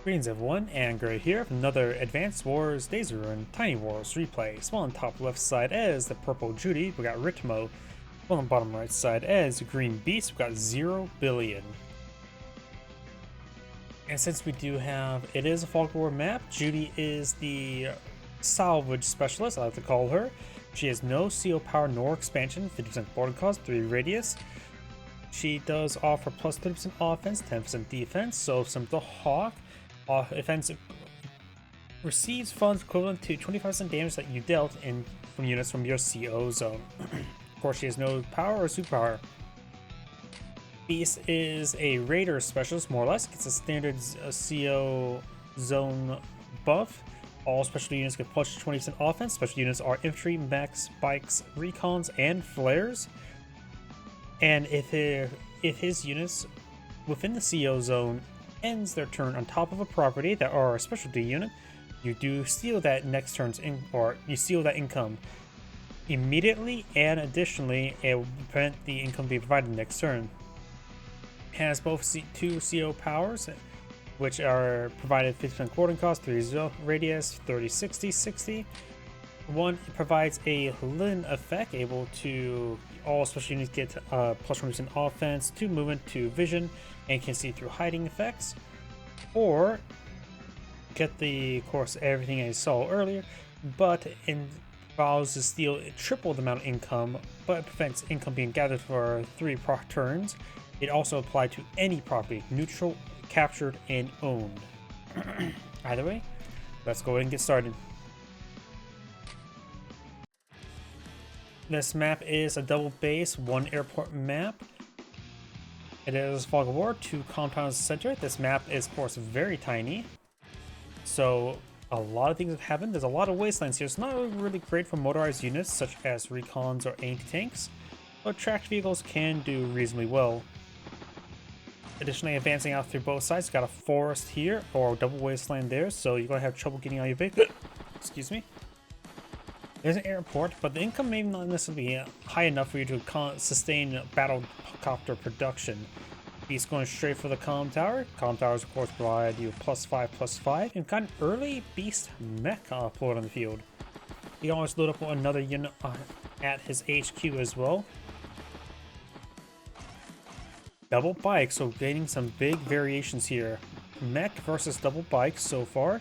Greetings everyone, and Gray here with another Advanced Wars Days of Ruin Tiny Wars replay. So on the top left side as the purple Judy, we got Ritmo. On the bottom right side as the green beast, we got Zerobillion. And since we do have, it is a Fog War map, Judy is the salvage specialist, I like to call her. She has no CO power nor expansion, 50% boarding cost, 3 radius. She does offer plus 30% offense, 10% defense, so some of the Hawk. Offense receives funds equivalent to 25% damage that you dealt from units from your CO zone. Of course, she has no power or superpower. Beast is a raider specialist, more or less. Gets a standard CO zone buff. All special units get plus 20% offense. Special units are infantry, mechs, bikes, recons, and flares. And if his units within the CO zone ends their turn on top of a property that are a specialty unit, you do steal that next turn's you steal that income immediately, and additionally it will prevent the income being provided next turn. It has both two CO powers, which are provided 50% boarding cost, 3 radius, 30, 60, 60. One provides a Lin effect, able to all special units get plus 20% offense, 2 movement, 2 vision, and can see through hiding effects. Or get the, of course, everything I saw earlier, but allows to steal triple the amount of income, but prevents income being gathered for 3 turns. It also applied to any property, neutral, captured, and owned. Either way, let's go ahead and get started. This map is a double base, 1 airport map. It is Fog of War, 2 compounds center. This map is, of course, very tiny. So a lot of things have happened. There's a lot of wastelands here. It's not really great for motorized units such as recons or anti-tanks, but tracked vehicles can do reasonably well. Additionally, advancing out through both sides, got a forest here or a double wasteland there, so you're going to have trouble getting out your vehicle. Excuse me. There's an airport, but the income may not necessarily be high enough for you to sustain battlecopter production. Beast going straight for the comm tower. Comm towers, of course, provide you +5/+5, and got an early beast mech upload on the field. He always load up another unit at his HQ as well. Double bike, so getting some big variations here. Mech versus double bike so far.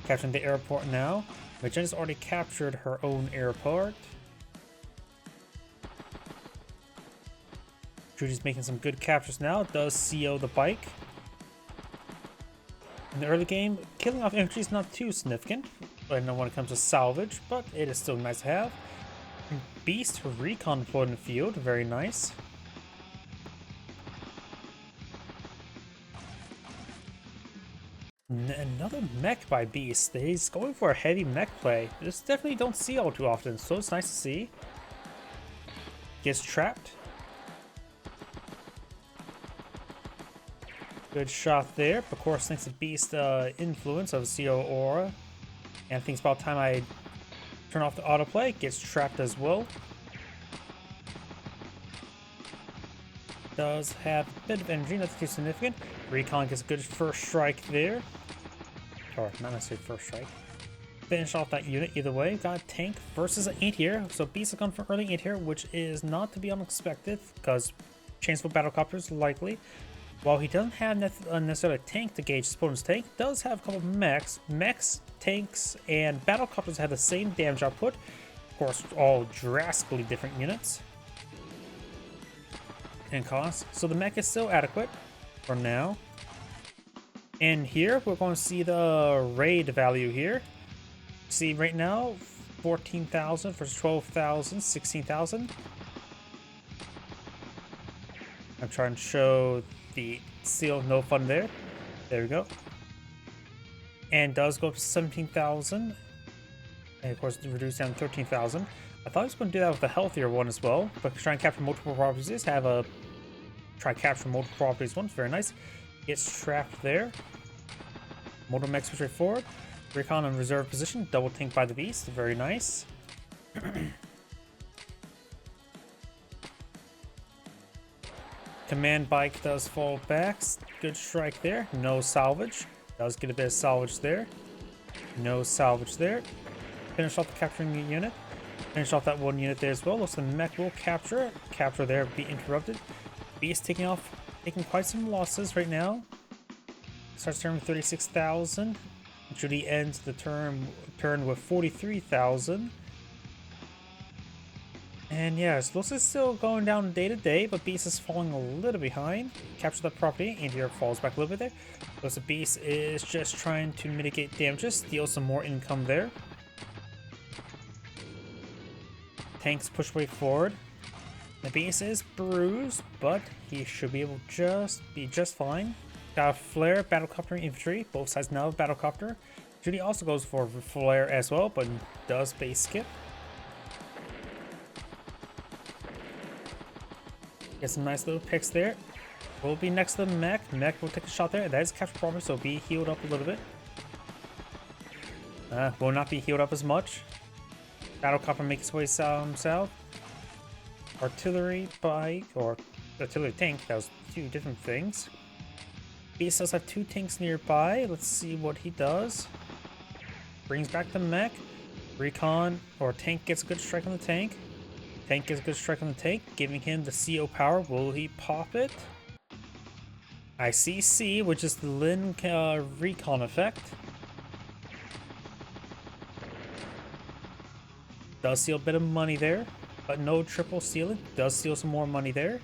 Capturing the airport now. Magenda's already captured her own airport. Judy's making some good captures now. Does CO the bike. In the early game, killing off infantry is not too significant, but when it comes to salvage, but it is still nice to have. Beast recon deployed in the field, very nice. Another mech by Beast. He's going for a heavy mech play. This definitely don't see all too often, so it's nice to see. Gets trapped. Good shot there. Of course, thanks to Beast influence of CO aura. And I think it's about time I turn off the autoplay. Gets trapped as well. Does have a bit of energy, nothing too significant. Recon gets a good first strike there. Or not necessarily first strike. Finish off that unit either way. Got a tank versus an anti-air. So Beast has gone for early anti-air, which is not to be unexpected because chance for battlecopters likely. While he doesn't have necessarily a tank to gauge his opponent's tank, does have a couple of mechs. Mechs, tanks, and battlecopters have the same damage output. Of course, all drastically different units and cost. So the mech is still adequate for now. And here we're going to see the raid value here. See right now 14,000 versus 12,000, 16,000. I'm trying to show the seal, no fun there. There we go. And does go up to 17,000. And of course reduce down to 13,000. I thought I was going to do that with a healthier one as well, but try and capture multiple properties is have a try capture multiple properties one. It's very nice. Gets trapped there. Motor mech switch forward. Recon in reserve position. Double tank by the beast. Very nice. Command bike does fall back. Good strike there. No salvage. Does get a bit of salvage there. No salvage there. Finish off the capturing unit. Finish off that one unit there as well. Looks like the mech will capture. Capture there, be interrupted. Beast taking quite some losses right now. Starts turn with 36,000. Judy ends the turn with 43,000. And yeah, so looks like it's still going down day to day, but Beast is falling a little behind. Capture that property, and here falls back a little bit there. So the Beast is just trying to mitigate damages, steal some more income there. Tanks push way forward. The Beast is bruised, but he should be able to be just fine. Got a flare, battlecopter, infantry. Both sides now have battlecopter. Judy also goes for flare as well, but does base skip. Get some nice little picks there. Will be next to the mech. Mech will take a shot there. That is capture property, so be healed up a little bit. Will not be healed up as much. Battlecopter makes its way south. Artillery bike, or artillery tank, that was two different things. Beast does have two tanks nearby. Let's see what he does. Brings back the mech. Recon, or tank gets a good strike on the tank. Tank gets a good strike on the tank, giving him the CO power. Will he pop it? I see C, which is the Lin recon effect. Does steal a bit of money there, but no triple stealing. Does steal some more money there.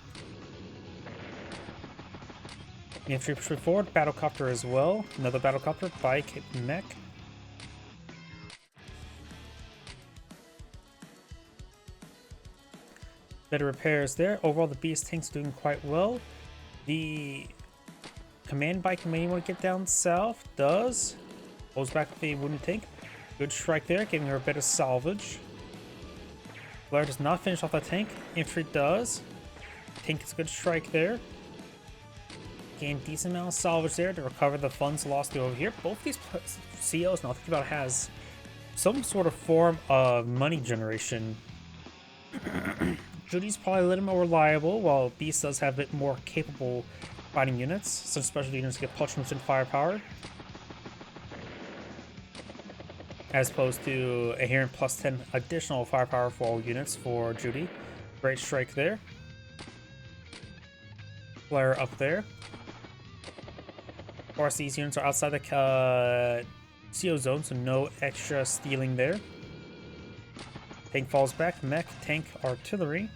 Infantry push forward, battlecopter as well. Another battlecopter, bike, mech. Better repairs there. Overall, the Beast tank's doing quite well. The command bike may want to get down south. Does. Goes back with the wooden tank. Good strike there, giving her a bit of salvage. Blair does not finish off that tank. Infantry does. Tank gets a good strike there. Gain decent amount of salvage there to recover the funds lost over here. Both these COs, now think about it, has some sort of form of money generation. Judy's probably a little more reliable, while Beast does have a bit more capable fighting units. Some special units get punch and firepower, as opposed to a Heron plus 10 additional firepower for all units for Judy. Great strike there. Flare up there. Of course, these units are outside the CO zone, so no extra stealing there. Tank falls back, mech, tank, artillery.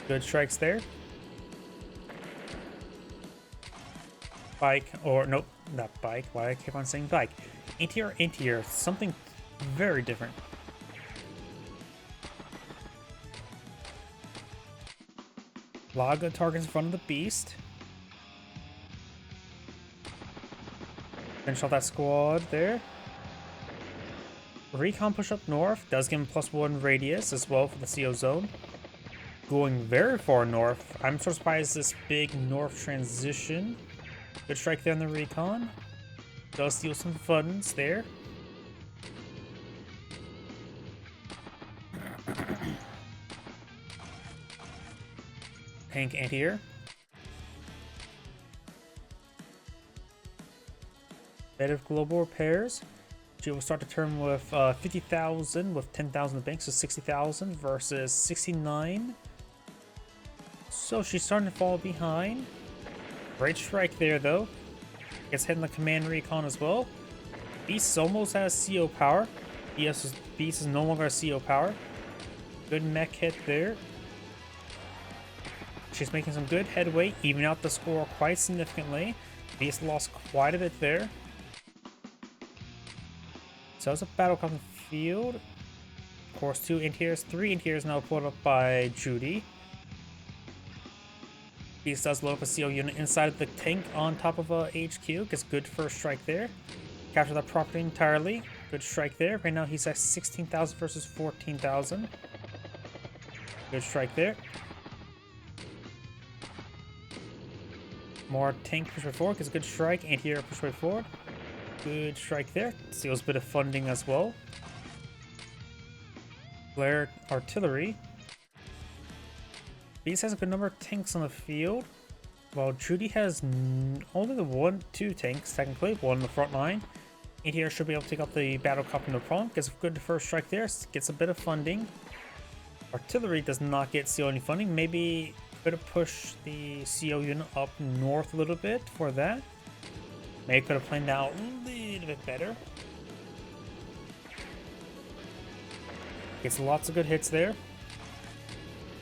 Good strikes there. Bike, or nope, not bike. Why I keep on saying bike? Anti-air, something very different. A lot of good targets in front of the Beast. Finish off that squad there. Recon push up north. Does give him +1 radius as well for the CO zone. Going very far north. I'm so surprised this big north transition. Good strike there on the recon. Does steal some funds there. Tank anti-air. Bit of global repairs. She will start the turn with 50,000 with 10,000 in the bank, so 60,000 versus 69. So she's starting to fall behind. Great strike there though. Gets hit in the command recon as well. Beast almost has CO power. Beast is no longer a CO power. Good mech hit there. She's making some good headway, even out the score quite significantly. Beast lost quite a bit there. So it's a battle coming field. Of course, 2 interiors, 3 interiors now pulled up by Judy. Beast does load up a CO unit inside of the tank on top of a HQ. Gets good first strike there. Capture that property entirely. Good strike there. Right now he's at 16,000 versus 14,000. Good strike there. More tank push way forward. Gets a good strike. Anti-air push way forward. Good strike there. Steals a bit of funding as well. Flare artillery. Beast has a good number of tanks on the field, while Judy has only the 2 tanks, technically, one on the front line. And here should be able to take out the battle copter no problem. Gets a good first strike there, gets a bit of funding. Artillery does not get CO any funding. Maybe could have pushed the CO unit up north a little bit for that. Maybe could have planned out a little bit better. Gets lots of good hits there.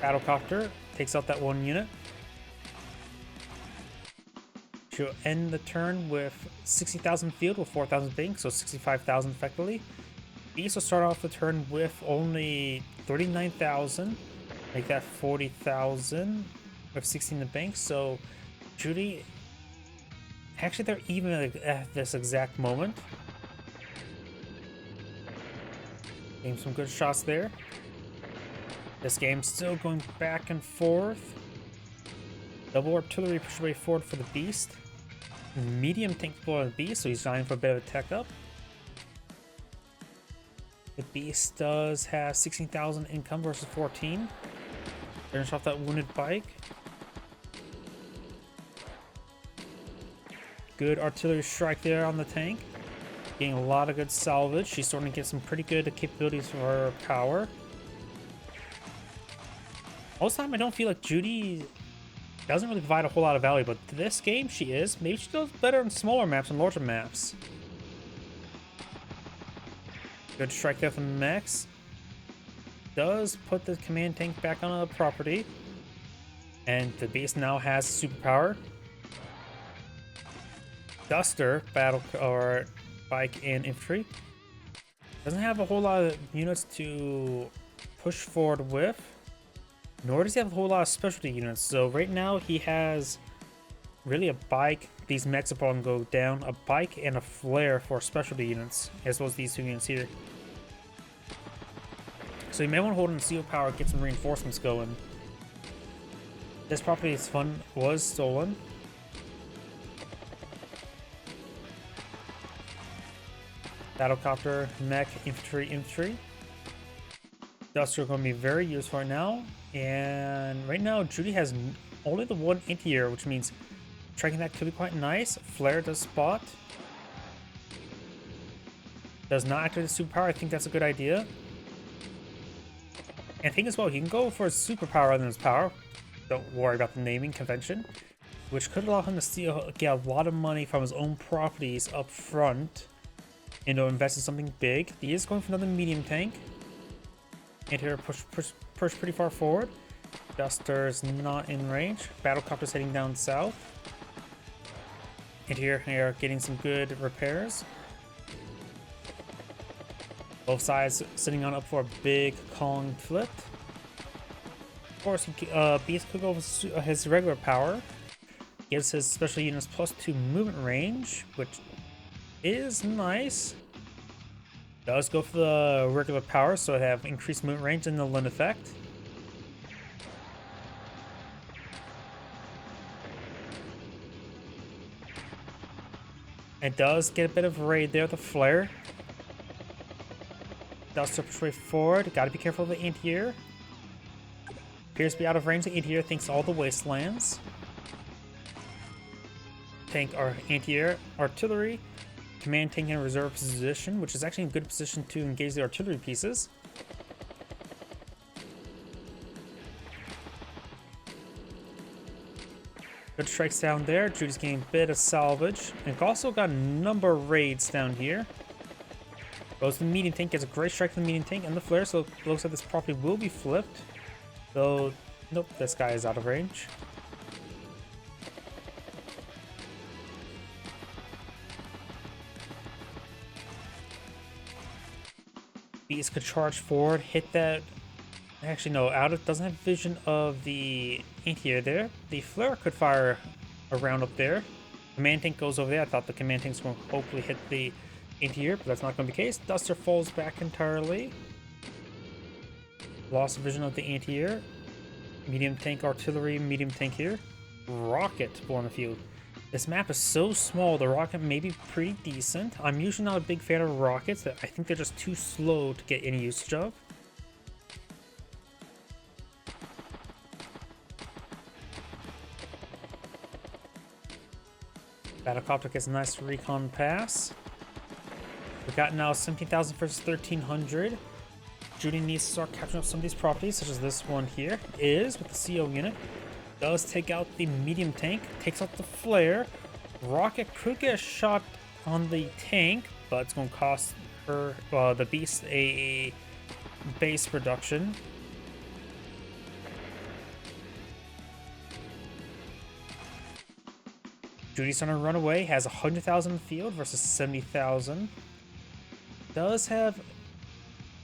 Battlecopter takes out that 1 unit. She'll end the turn with 60,000 field with 4,000 bank, so 65,000 effectively. Beast will start off the turn with only 39,000, make that 40,000 with 16 in the bank. So Judy, actually they're even at this exact moment. Getting some good shots there. This game's still going back and forth. Double artillery push way forward for the beast. Medium tank for the beast, so he's dying for a bit of a tech up. The beast does have 16,000 income versus 14. Finish off that wounded bike. Good artillery strike there on the tank. Getting a lot of good salvage. She's starting to get some pretty good capabilities for her power. Most of the time I don't feel like Judy doesn't really provide a whole lot of value, but this game she is. Maybe she does better on smaller maps and larger maps. Good strike there from Max. Does put the command tank back on the property. And the beast now has superpower. Duster, battle or bike and infantry. Doesn't have a whole lot of units to push forward with. Nor does he have a whole lot of specialty units. So right now he has really a bike. These mechs will probably go down. A bike and a flare for specialty units, as well as these 2 units here. So you may want to hold in seal power, get some reinforcements going. This property's fun was stolen. Battlecopter, mech, infantry. Duster are going to be very useful right now. And right now, Judy has only the 1 anti-air, which means tracking that could be quite nice. Flare does spot. Does not activate the superpower. I think that's a good idea. And I think as well, he can go for his superpower rather than his power. Don't worry about the naming convention. Which could allow him to get a lot of money from his own properties up front. And to invest in something big. He is going for another medium tank. And here, push pretty far forward. Duster's not in range. Battlecopter's heading down south. And here they are getting some good repairs. Both sides sitting on up for a big conflict. Of course, Beast could go with his regular power. Gives his special units +2 movement range, which is nice. Does go for the regular power, so it have increased movement range and the Lin effect. It does get a bit of raid there, the flare. Does push way forward. Gotta be careful of the anti-air. Appears to be out of range. The anti-air thinks all the wastelands. Tank our anti-air artillery. Command tank in a reserve position, which is actually in good position to engage the artillery pieces. Good strikes down there. Judy's getting a bit of salvage. And also got a number of raids down here. Goes to the medium tank, gets a great strike from the medium tank and the flare, so it looks like this property will be flipped. Though, nope, this guy is out of range. Beast could charge forward, hit that. Actually, no, doesn't have vision of the anti-air there. The flare could fire a round up there. Command tank goes over there. I thought the command tank's going to hopefully hit the anti-air, but that's not going to be the case. Duster falls back entirely. Lost vision of the anti-air. Medium tank artillery, medium tank here. Rocket on the field. This map is so small, the rocket may be pretty decent. I'm usually not a big fan of rockets. I think they're just too slow to get any usage of. Battlecopter gets a nice recon pass. We got now 17,000 versus 1,300. Judy needs to start capturing up some of these properties, such as this one here is with the CO unit. Does take out the medium tank, takes out the flare. Rocket could get a shot on the tank, but it's going to cost her, the beast, a base reduction. Judy's trying to run away, has 100,000 in the field versus 70,000. Does have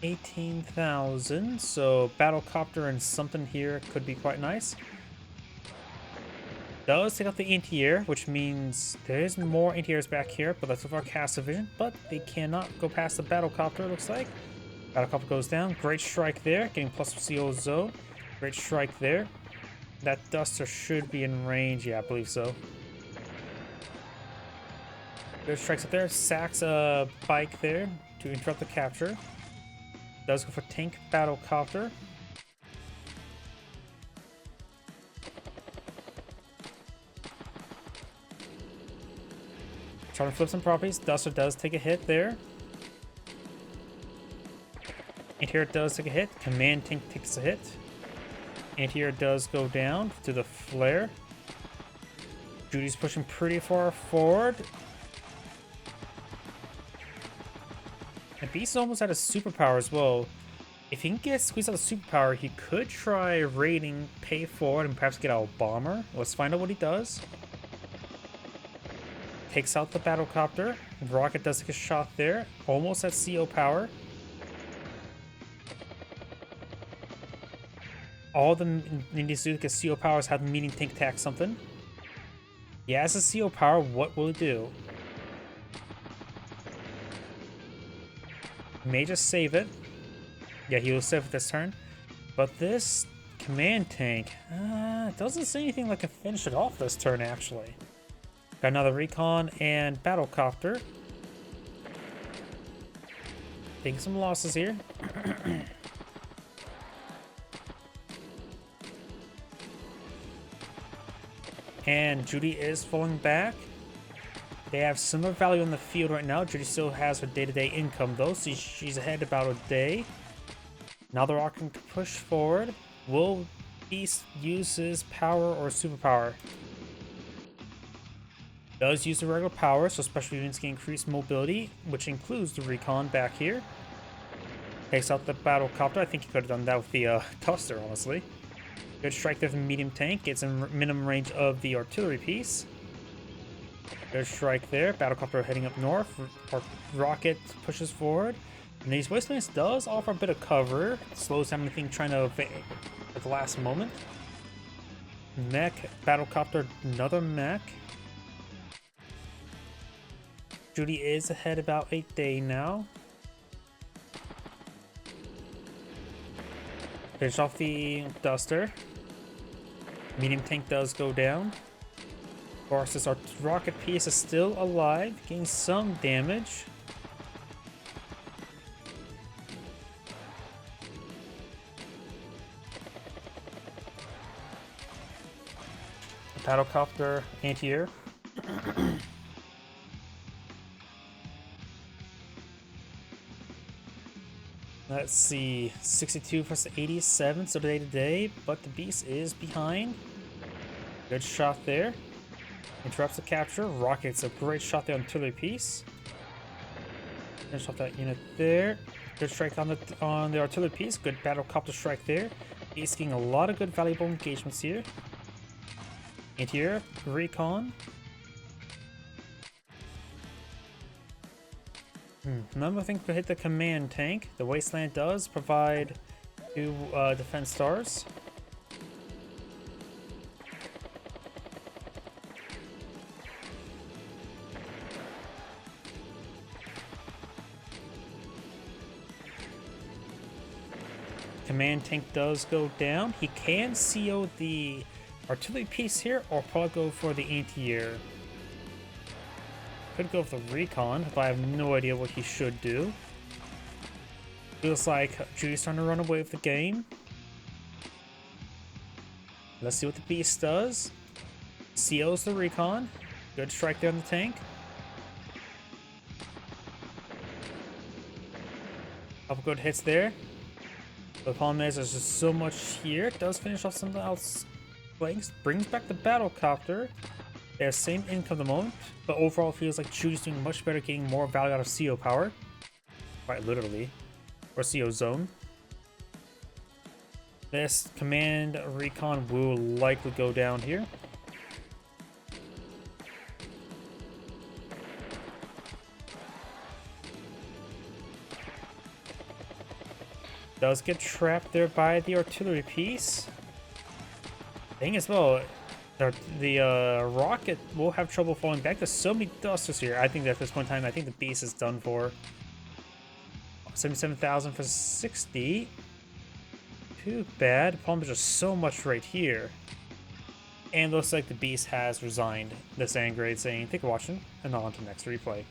18,000, so Battlecopter and something here could be quite nice. Does take out the anti-air, which means there is more anti-airs back here, but that's with our cast division, but they cannot go past the Battlecopter, it looks like. Battlecopter goes down, great strike there, getting plus CO zone. Great strike there. That Duster should be in range, yeah, I believe so. Good strikes up there, sacks a bike there to interrupt the capture. Does go for tank Battlecopter. Trying to flip some properties. Duster does take a hit there. Anti-air does take a hit. Command tank takes a hit. Anti-air does go down to the flare. Judy's pushing pretty far forward. And Beast is almost out of superpower as well. If he can get squeezed out of superpower, he could try raiding, pay forward, and perhaps get out a bomber. Let's find out what he does. Takes out the Battlecopter. Rocket does take a shot there. Almost at CO power. All the needs to do to get CO power is have the medium tank attack something. He has a CO power. What will it do? May just save it. Yeah, he will save it this turn. But this command tank doesn't say anything like a finish it off this turn, actually. Got another recon and Battlecopter. Taking some losses here. And Judy is falling back. They have similar value in the field right now. Judy still has her day-to-day income though, so she's ahead about a day. Now they're rocking to push forward. Will Beast use his power or superpower? Does use the regular power, so special units can increase mobility, which includes the recon back here. Takes out the Battlecopter. I think he could have done that with the Duster, honestly. Good strike there from the medium tank. Gets in minimum range of the artillery piece. Good strike there. Battlecopter heading up north. Rocket pushes forward. And these Wastelands does offer a bit of cover. Slows down anything trying to evade at the last moment. Mech. Battlecopter. Another mech. Judy is ahead about a day now. Finish off the Duster. Medium tank does go down. Of course, this rocket piece is still alive, getting some damage. Battlecopter anti-air. Let's see, 62 versus 87, so day to day, but the Beast is behind. Good shot there. Interrupts the capture. Rocket's a great shot there on the artillery piece. Finish off that unit there. Good strike on the artillery piece. Good Battlecopter strike there. Beast getting a lot of good valuable engagements here. Anti-air, recon. Another thing to hit the command tank. The Wasteland does provide 2 defense stars. Command tank does go down. He can CO the artillery piece here, or probably go for the anti-air. Could go for the recon, but I have no idea what he should do. Feels like Judy's trying to run away with the game. Let's see what the Beast does. COs the recon. Good strike there on the tank. Couple good hits there. The problem is there's just so much here. It does finish off something else. Brings back the battlecopter. They have same income at the moment, but overall it feels like Judy's doing much better, getting more value out of CO power. Quite literally. Or CO zone. This command recon will likely go down here. Does get trapped there by the artillery piece. Thing as well, the rocket will have trouble falling back. There's so many dusters here. I think that at this point in time, I think the beast is done for. 77,000 for 60. Too bad. The problem is just so much right here. And looks like the beast has resigned this end grade, saying, "Thank you for watching," and on to the next replay.